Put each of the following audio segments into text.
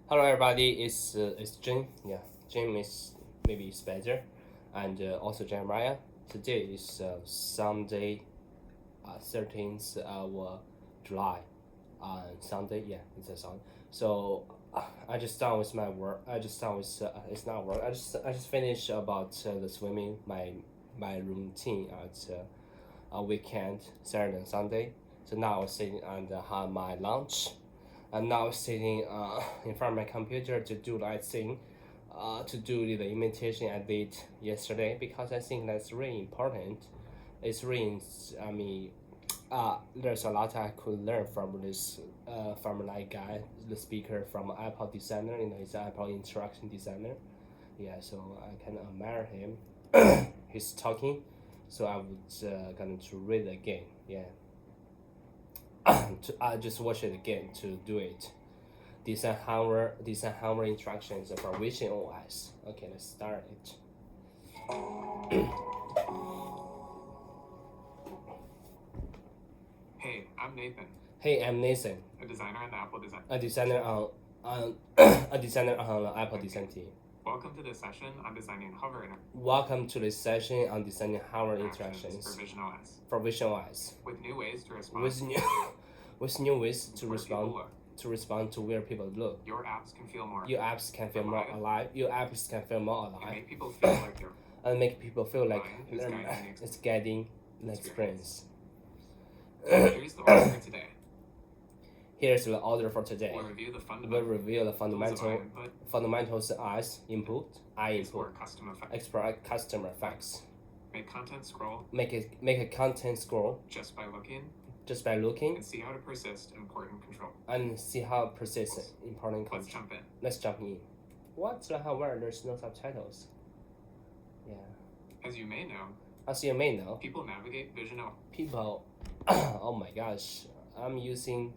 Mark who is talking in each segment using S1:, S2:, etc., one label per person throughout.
S1: Hello everybody, it's Jim. Yeah, Jim is maybe better, and also Jeremiah. Today is Sunday, 13th of July. Sunday, yeah, it's a Sunday. So I just done with my work. I just done with it's not work. I just finished about the swimming my routine at a weekend, Saturday and Sunday. So now I'm sitting and have my lunch. I'm now sitting in front of my computer to do that thing, to do the imitation I did yesterday because I think that's really important. It's really, I mean, there's a lot I could learn from this, from that guy, the speaker from Apple designer. He's an Apple interaction designer. Yeah, so I can admire him. He's talking, so I would going to read again. Yeah. I just watch it again to do it. Design hardware instructions for Vision OS. Okay, let's start it.
S2: Hey, I'm Nathan,
S1: Hey, I'm Nathan,
S2: a designer on the Apple Design.
S1: a designer on a designer on the Apple design team.
S2: Welcome to this session on designing hover
S1: Welcome to this session on designing hardware
S2: interactions
S1: interactions
S2: for Vision OS,
S1: for Vision OS.
S2: with new ways to respond
S1: With new ways to
S2: where people
S1: respond
S2: look.
S1: to where people look.
S2: Your apps can feel more
S1: Your apps can feel more alive. Your apps can feel more
S2: and
S1: alive
S2: make people feel like they're
S1: and make people feel like it's getting an experience.
S2: Here's the order for today.
S1: Here's the order for today.
S2: We'll review the
S1: fundamentals as input,
S2: explore custom effects,
S1: explore custom effects,
S2: make content scroll
S1: make a content scroll
S2: just by
S1: looking,
S2: and see how to persist important control.
S1: and see how persist important
S2: Let's
S1: control.
S2: jump in.
S1: Let's jump in. What the hell? Where there's no subtitles? Yeah.
S2: As you may know,
S1: As you may know,
S2: people navigate Vision OS.
S1: people. Oh my gosh, I'm using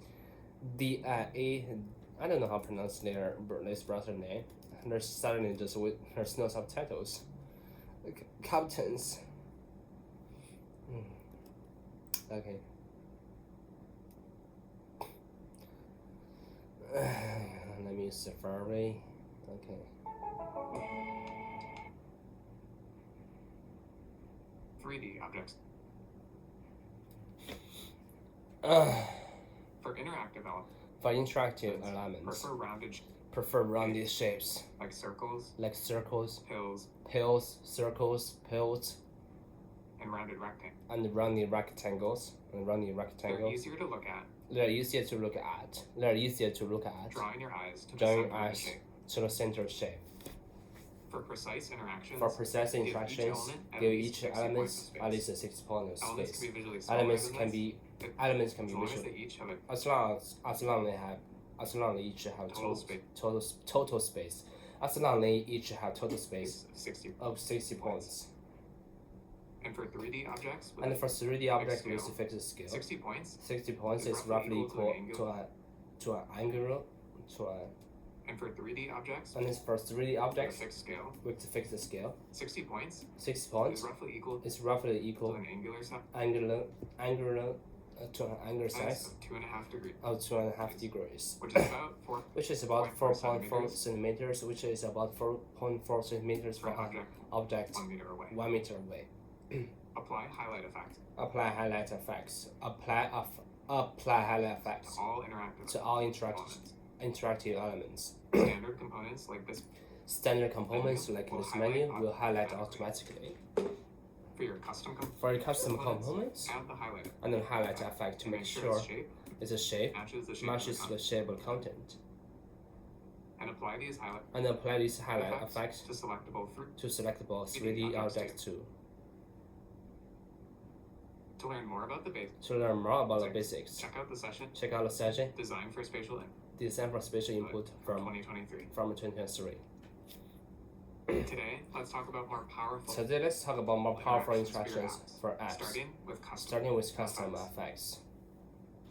S1: DIA. I don't know how to pronounce this browser name. There's suddenly there's no subtitles. Captains. Okay. Let me use Safari. Okay.
S2: 3D objects. For interactive elements,
S1: For interactive elements,
S2: prefer
S1: rounded shapes
S2: like circles,
S1: pills, circles, pills,
S2: and rounded rectangles.
S1: and rounded rectangles.
S2: They're easier to look at,
S1: They're easier to look at.
S2: drawing your eyes to the
S1: Drawing
S2: center of the
S1: eyes
S2: shape.
S1: to the center shape.
S2: For precise interactions,
S1: For precise
S2: give
S1: interactions,
S2: at
S1: give
S2: least
S1: each
S2: 60
S1: element
S2: points of space.
S1: at least a 6 point of
S2: Elements
S1: space.
S2: can be visually smaller
S1: Elements
S2: than
S1: can
S2: this,
S1: be
S2: as long as
S1: visual
S2: they each have a
S1: as long they each have
S2: total space.
S1: total space. As long they each have total space
S2: of 60.
S1: of 60 points.
S2: And for 3D objects, with
S1: And for 3D objects
S2: scale,
S1: with a fixed scale,
S2: 60 points.
S1: 60 points
S2: is
S1: is roughly
S2: roughly
S1: equal to an angular
S2: And for 3D objects,
S1: and it's for 3D
S2: with a
S1: objects
S2: fixed scale,
S1: with the fixed scale,
S2: 60 points
S1: 6 points
S2: is roughly equal
S1: to
S2: to an angular size
S1: to an angular size
S2: of 2.5 degrees,
S1: of 2.5 degrees,
S2: which is about
S1: 4.4 centimeters, which is about 4.4 centimeters
S2: for
S1: for
S2: an
S1: an
S2: object
S1: object
S2: 1 meter away.
S1: 1 meter away.
S2: Apply highlight effect
S1: Apply highlight effects. Apply highlight effects
S2: to all interactive
S1: to all
S2: elements.
S1: interactive elements.
S2: Standard components like this
S1: Standard components like
S2: will
S1: this menu
S2: highlight
S1: will highlight
S2: automatically.
S1: automatically.
S2: For your custom
S1: For your custom components,
S2: add the highlight
S1: and then highlight effect to make sure
S2: its shape
S1: its shape
S2: matches the shape
S1: matches the shape of content.
S2: and apply these highlight
S1: And then apply this highlight effect
S2: to selectable
S1: to selectable 3D objects too.
S2: To learn more about the basics,
S1: To learn more about the basics,
S2: check out the session
S1: check out the session
S2: Design for Spatial
S1: Design for Spatial Input from
S2: 2023.
S1: 2023.
S2: Today, let's talk about more powerful
S1: Today, let's talk about more powerful
S2: interactions
S1: instructions for apps,
S2: starting with custom
S1: effects.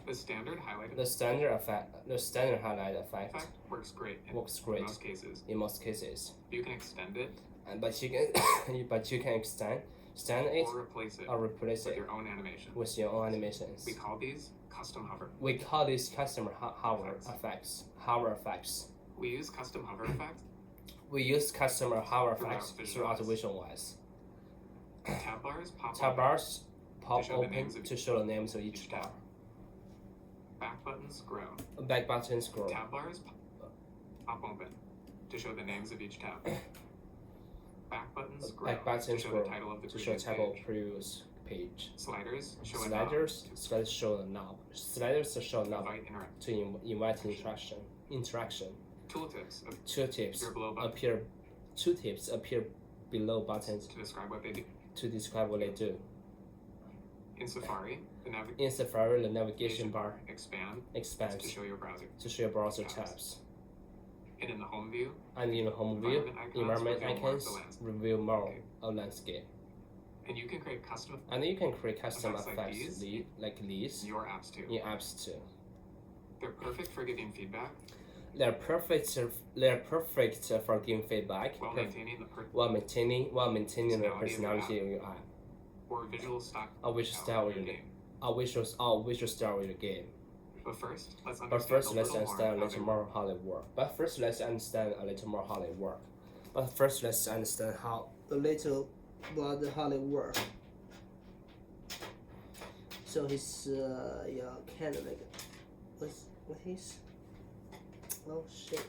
S2: The standard highlight
S1: The standard highlight effect
S2: effect works great in most cases.
S1: in most cases,
S2: You can extend it
S1: but you can extend it
S2: or replace it
S1: or replace
S2: with
S1: it
S2: your own animation.
S1: with your own animations.
S2: We call these custom hover.
S1: We call these customer hover effects.
S2: We use custom hover effects.
S1: We use custom hover effects throughout visualize.
S2: Tab bars
S1: pop open to show the names of each bar.
S2: Back buttons grow.
S1: Back buttons grow.
S2: Tab bars pop open to show the names of each tab. Back buttons grow to show the title of the previous page. Sliders show a knob. Sliders show a knob. Sliders show a knob to invite interaction. Tooltips appear. Tooltips appear below buttons to describe what they do. In Safari, the
S1: navigation bar expands
S2: to show your
S1: browser tabs.
S2: And in the home view,
S1: environment icons reveal more of landscape.
S2: And you can create custom
S1: effects like these
S2: in your apps too. They're perfect for giving feedback.
S1: They're perfect for giving feedback while maintaining the personality of your app.
S2: Or visual style
S1: of your game.
S2: But first, let's
S1: understand a little more how they work. So he's kind of like what he's shit.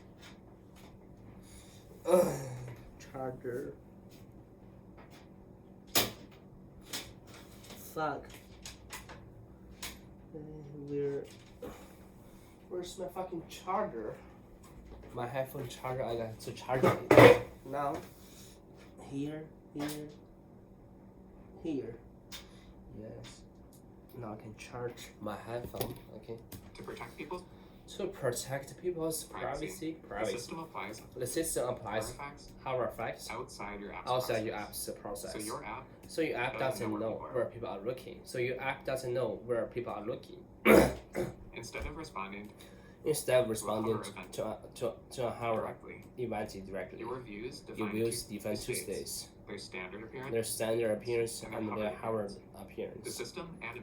S1: Charger. Fuck. Where's my fucking charger? My headphone charger. I got to charge it now. Here. Yes. Now I can charge my headphone. Okay.
S2: To protect people's
S1: privacy. The system applies hover effects
S2: outside your
S1: app's process.
S2: So your app
S1: doesn't know where people are looking. Instead of responding to a hover event directly,
S2: your views
S1: define two states.
S2: Their standard appearance
S1: and their hover appearance.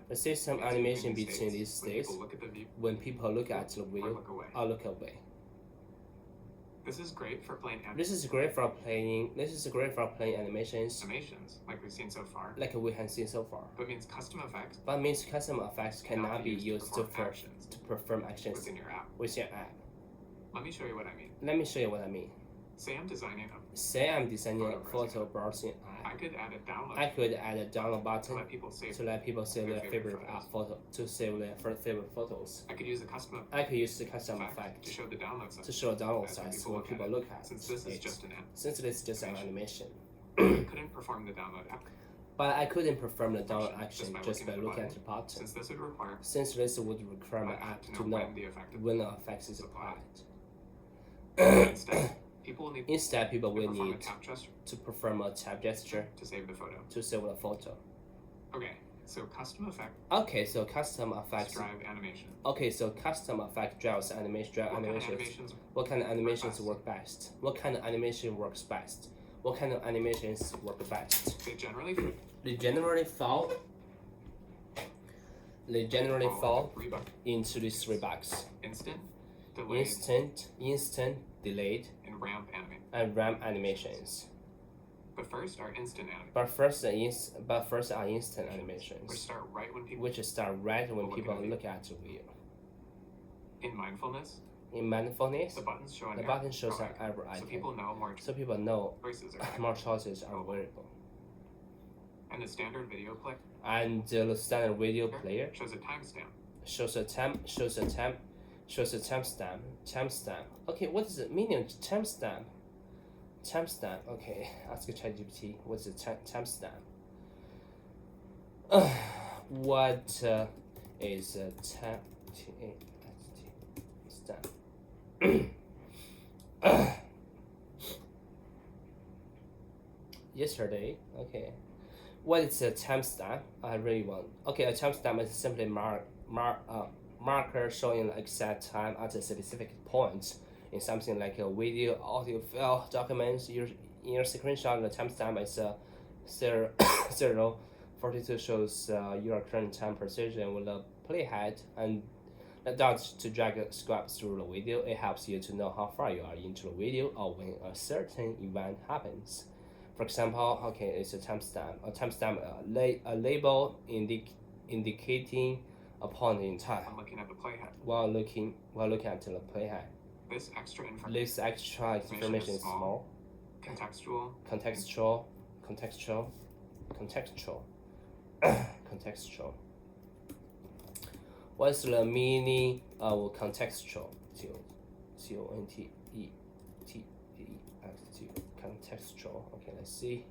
S2: The
S1: system animation between these states when people look at the view or look away.
S2: This is great for playing
S1: animations
S2: like we've seen so far.
S1: But means custom effects cannot be used to perform actions
S2: within your app. Let me show you what I mean. Say I'm designing
S1: a photo browsing app.
S2: I could add a download
S1: button
S2: to let people save
S1: their favorite photo favorite photos.
S2: I could use the custom
S1: effect
S2: to show the
S1: download size when people look at
S2: since this is just an app.
S1: Since this is just an animation.
S2: I couldn't perform the download app.
S1: But I couldn't perform the download action just by looking at the button.
S2: Since this would require
S1: my app to know when the effect is applied. Instead, people will need to perform a tap gesture
S2: to save the
S1: photo.
S2: Okay, so custom effects
S1: drive
S2: animation.
S1: Custom effect drives animations. What kind of animations work best? What kind of animation works best? What kind of animations work best?
S2: They
S1: generally fall into these three buckets: instant, delayed, and ramp animations.
S2: But first are instant
S1: animations.
S2: Which start right when people
S1: look at the view.
S2: In mindfulness,
S1: the
S2: button shows
S1: an arrow icon.
S2: So people know
S1: more choices are available.
S2: And the standard video player.
S1: The standard video player
S2: shows a timestamp.
S1: Shows a timestamp. Okay, what is the meaning of timestamp? Okay, ask ChatGPT. What's the timestamp? What is a stamp? Yesterday. Okay. What is a timestamp? I really want. Okay, a timestamp is simply marker showing the exact time at a specific point in something like a video, audio file, documents. In your screenshot, the timestamp is 0:42 shows your current time precision with the playhead, and To drag a swipe through the video, it helps you to know how far you are into the video or when a certain event happens. For example, okay, it's a timestamp. A timestamp, a label indicating a point in time.
S2: I'm looking at the playhead.
S1: While looking at the playhead.
S2: This extra
S1: information is small.
S2: Contextual.
S1: What's the meaning of contextual? Contextual. Okay, let's see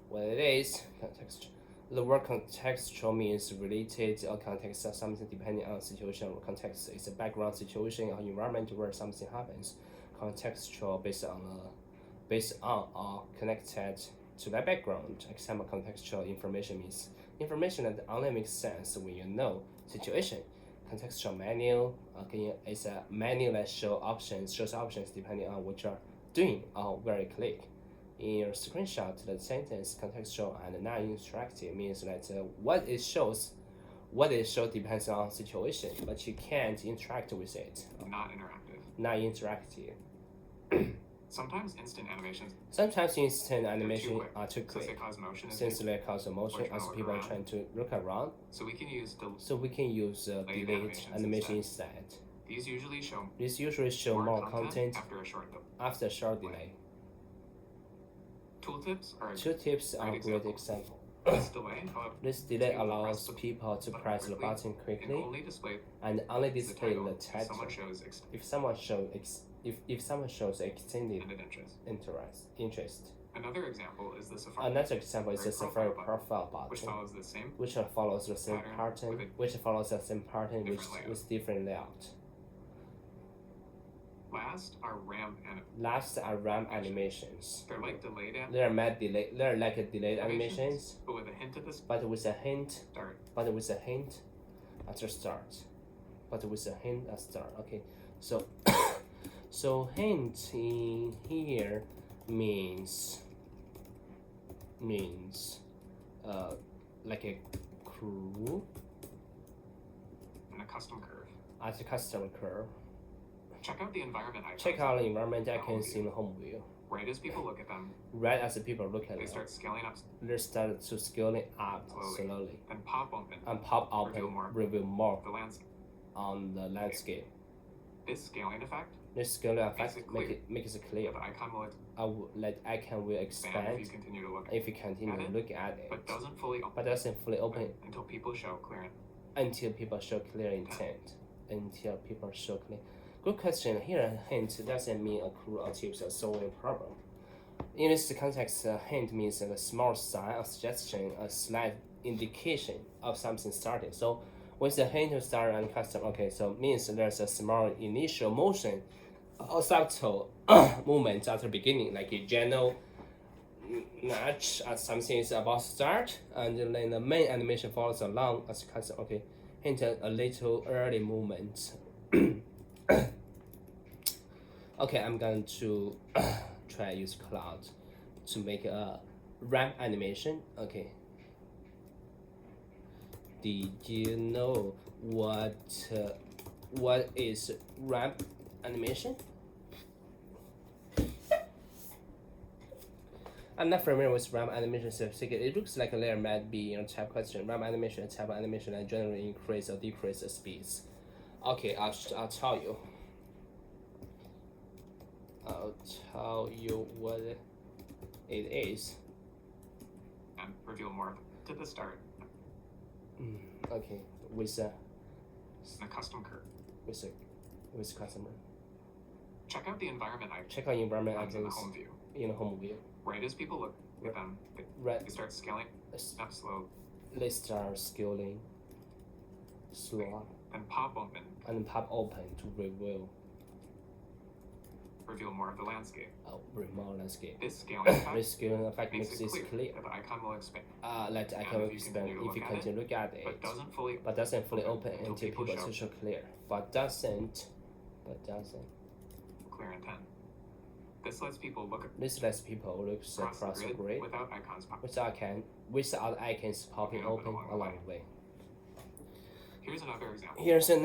S1: what it is. Contextual. The word contextual means related or context of something depending on situation or context. It's a background situation or environment where something happens. Contextual based on or connected to that background. Example, contextual information means information that only makes sense when you know situation. Contextual menu is a menu that shows options depending on what you're doing or where you click. In your screenshot, the sentence contextual and non-interactive means that what it shows depends on situation, but you can't interact with it. Not interactive.
S2: Sometimes instant animations
S1: are too quick. Since they cause motion as people are trying to look around.
S2: So we can use
S1: delayed animation instead.
S2: These usually
S1: show more content
S2: after
S1: a short delay.
S2: Tooltips are
S1: a great example.
S2: This
S1: delay allows people to press the button quickly and only display the title if someone shows extended interest.
S2: Another example is the
S1: Safari profile button, which follows the same pattern with different layout.
S2: Last are
S1: RAM animations.
S2: They're like
S1: delayed animations,
S2: but with a hint at this.
S1: But with a hint at start. Okay, so hint in here means like a clue
S2: and a custom curve.
S1: As a custom curve.
S2: Check out the environment
S1: icons in the home view.
S2: Right as people look at them,
S1: they
S2: start scaling up.
S1: They start to scaling up slowly.
S2: And pop open.
S1: Reveal more
S2: the landscape.
S1: On the landscape.
S2: This scaling effect
S1: makes it clear.
S2: The
S1: icon will expand
S2: if you continue to
S1: look at it.
S2: But doesn't fully
S1: open
S2: until people show clear
S1: intent. Good question. Here, a hint doesn't mean a clue or tips or solving a problem. In this context, a hint means a small sign, a suggestion, a slight indication of something starting. So, with the hint to start and custom, okay, so means there's a small initial motion, a subtle movement at the beginning, like a general nudge as something is about to start, and then the main animation follows along as custom. Okay, hint a little early movement. Okay, I'm going to try use cloud to make a ramp animation. Okay. Did you know what is ramp animation? I'm not familiar with ramp animation specifically. It looks like a layer might be type question. Ramp animation, type of animation, and generally increase or decrease the speeds. Okay, I'll tell you. I'll tell you what it is.
S2: And reveal more to the start.
S1: Okay, with a
S2: custom curve.
S1: With customer.
S2: Check out the environment
S1: icons
S2: in the home view. Right as people look at them, they start scaling up slow.
S1: They start scaling slow.
S2: And pop open
S1: to reveal
S2: more of the landscape. This
S1: scaling effect makes this clear.
S2: The icon will expand.
S1: Let the icon expand if you continue to look at it.
S2: But doesn't fully
S1: open until people show clear. But doesn't
S2: clear intent. This lets people look
S1: across the grid
S2: without icons
S1: without icons popping open along the way.
S2: Here's another example.
S1: Here's an